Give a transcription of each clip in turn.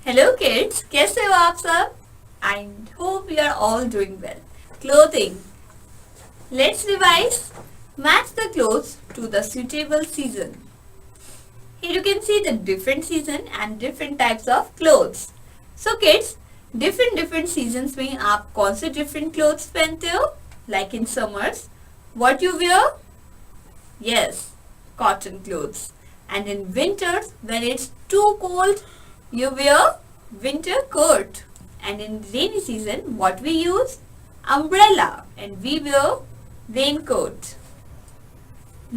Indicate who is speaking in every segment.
Speaker 1: Hello kids, कैसे हो आप सब? I hope you are all doing well. Clothing. Let's revise. Match the clothes to the suitable season. Here you can see the different season and different types of clothes. So kids, different seasons में आप कौन से different clothes पहनते हो? Like in summers, what you wear? Yes, cotton clothes. And in winters, when it's too cold, you wear winter coat. And in rainy season, what we use? Umbrella. And we wear raincoat.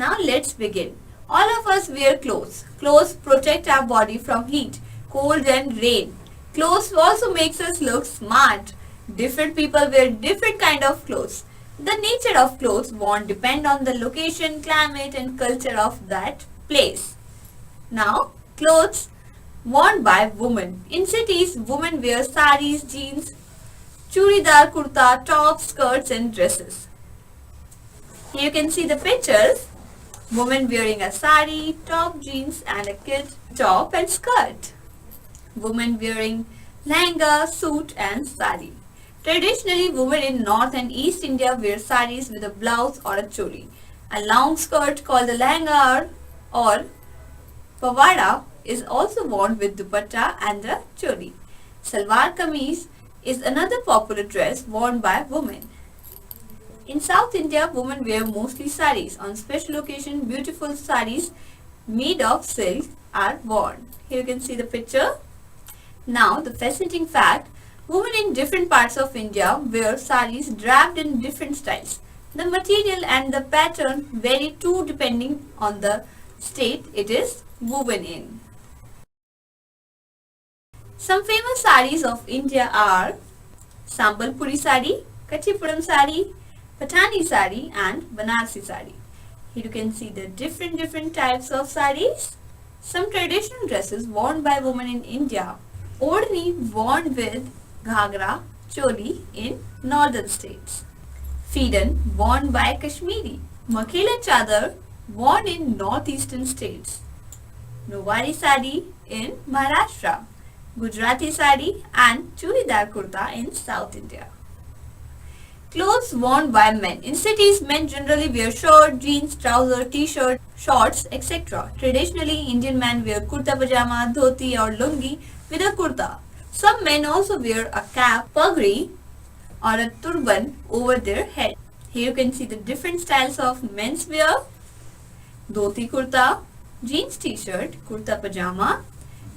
Speaker 1: Now let's begin. All of us wear clothes. Clothes protect our body from heat, cold and rain. Clothes also makes us look smart. Different people wear different kind of clothes. The nature of clothes won't depend on the location, climate and culture of that place. Now, clothes worn by women. In cities, women wear saris, jeans, churidar kurta, tops, skirts and dresses. Here you can see the pictures. Woman wearing a sari, top, jeans and a kid top and skirt. Woman wearing lehenga, suit and sari. Traditionally, women in North and East India wear saris with a blouse or a choli. A long skirt called the lehenga or pawada is also worn with dupatta and the choli. Salwar kameez is another popular dress worn by women. In South India, women wear mostly saris. On special occasion, beautiful saris made of silk are worn. Here you can see the picture. Now, the fascinating fact, women in different parts of India wear saris draped in different styles. The material and the pattern vary too depending on the state it is woven in. Some famous saris of India are Sambalpuri sari, Kachipuram sari, Pathani sari and Banarsi sari. Here you can see the different types of saris. Some traditional dresses worn by women in India. Odhni worn with ghagra, choli in northern states. Fedan worn by Kashmiri. Makhela chadar worn in northeastern states. Nowari sari in Maharashtra. Gujarati sari and churidar kurta in South India. Clothes worn by men. In cities, men generally wear shirt, jeans, trouser, t-shirt, shorts, etc. Traditionally, Indian men wear kurta pajama, dhoti or lungi with a kurta. Some men also wear a cap, pagri or a turban over their head. Here you can see the different styles of men's wear. Dhoti kurta, jeans t-shirt, kurta pajama,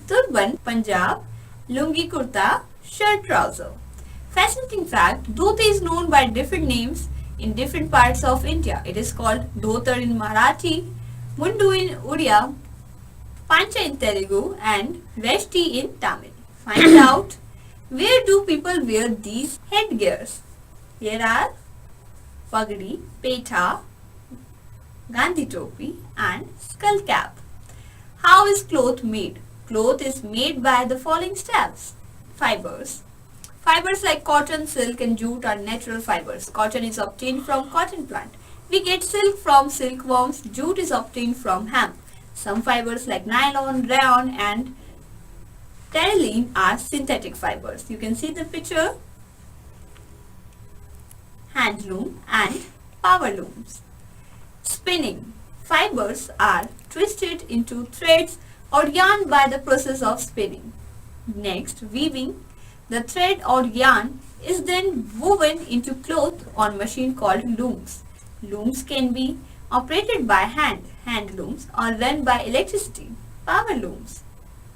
Speaker 1: turban Punjab, lungi kurta, shirt trouser. Fascinating fact, dhoti is known by different names in different parts of India. It is called dhotar in Marathi, mundu in Odia, pancha in Telugu and veshti in Tamil. Find out, where do people wear these headgears? Here are pagdi, petha, Gandhi topi and skull cap. How is cloth made? Cloth is made by the following steps. Fibers. Fibers like cotton, silk and jute are natural fibers. Cotton is obtained from cotton plant. We get silk from silkworms. Jute is obtained from hemp. Some fibers like nylon, rayon and terylene are synthetic fibers. You can see the picture. Handloom and power looms. Spinning. Fibers are twisted into threads or yarn by the process of spinning. Next, weaving. The thread or yarn is then woven into cloth on machine called looms. Looms can be operated by hand looms, or run by electricity, power looms.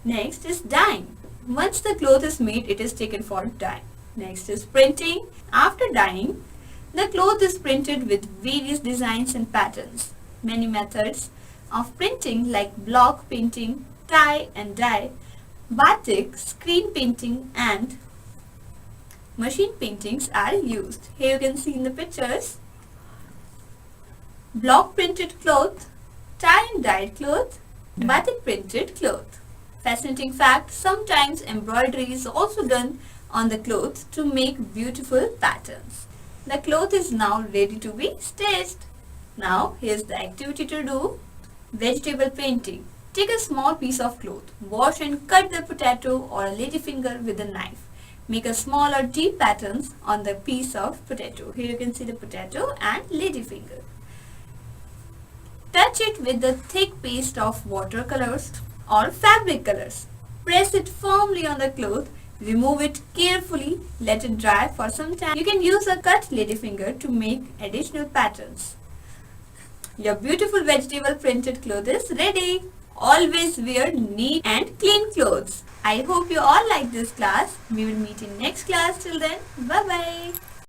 Speaker 1: Next is dyeing. Once the cloth is made, it is taken for dye. Next is printing. After dyeing, the cloth is printed with various designs and patterns. Many methods of printing like block painting, tie and dye, batik, screen painting and machine paintings are used. Here you can see in the pictures. Block printed cloth, tie and dyed cloth, batik printed cloth. Fascinating fact, sometimes embroidery is also done on the cloth to make beautiful patterns. The cloth is now ready to be stitched. Now here's the activity to do. Vegetable painting. Take a small piece of cloth, wash and cut the potato or a ladyfinger with a knife. Make a small or deep patterns on the piece of potato. Here you can see the potato and ladyfinger. Touch it with the thick paste of watercolors or fabric colors. Press it firmly on the cloth. Remove it carefully. Let it dry for some time. You can use a cut ladyfinger to make additional patterns. Your beautiful vegetable printed cloth is ready. Always wear neat and clean clothes. I hope you all like this class. We will meet in next class. Till then, bye bye.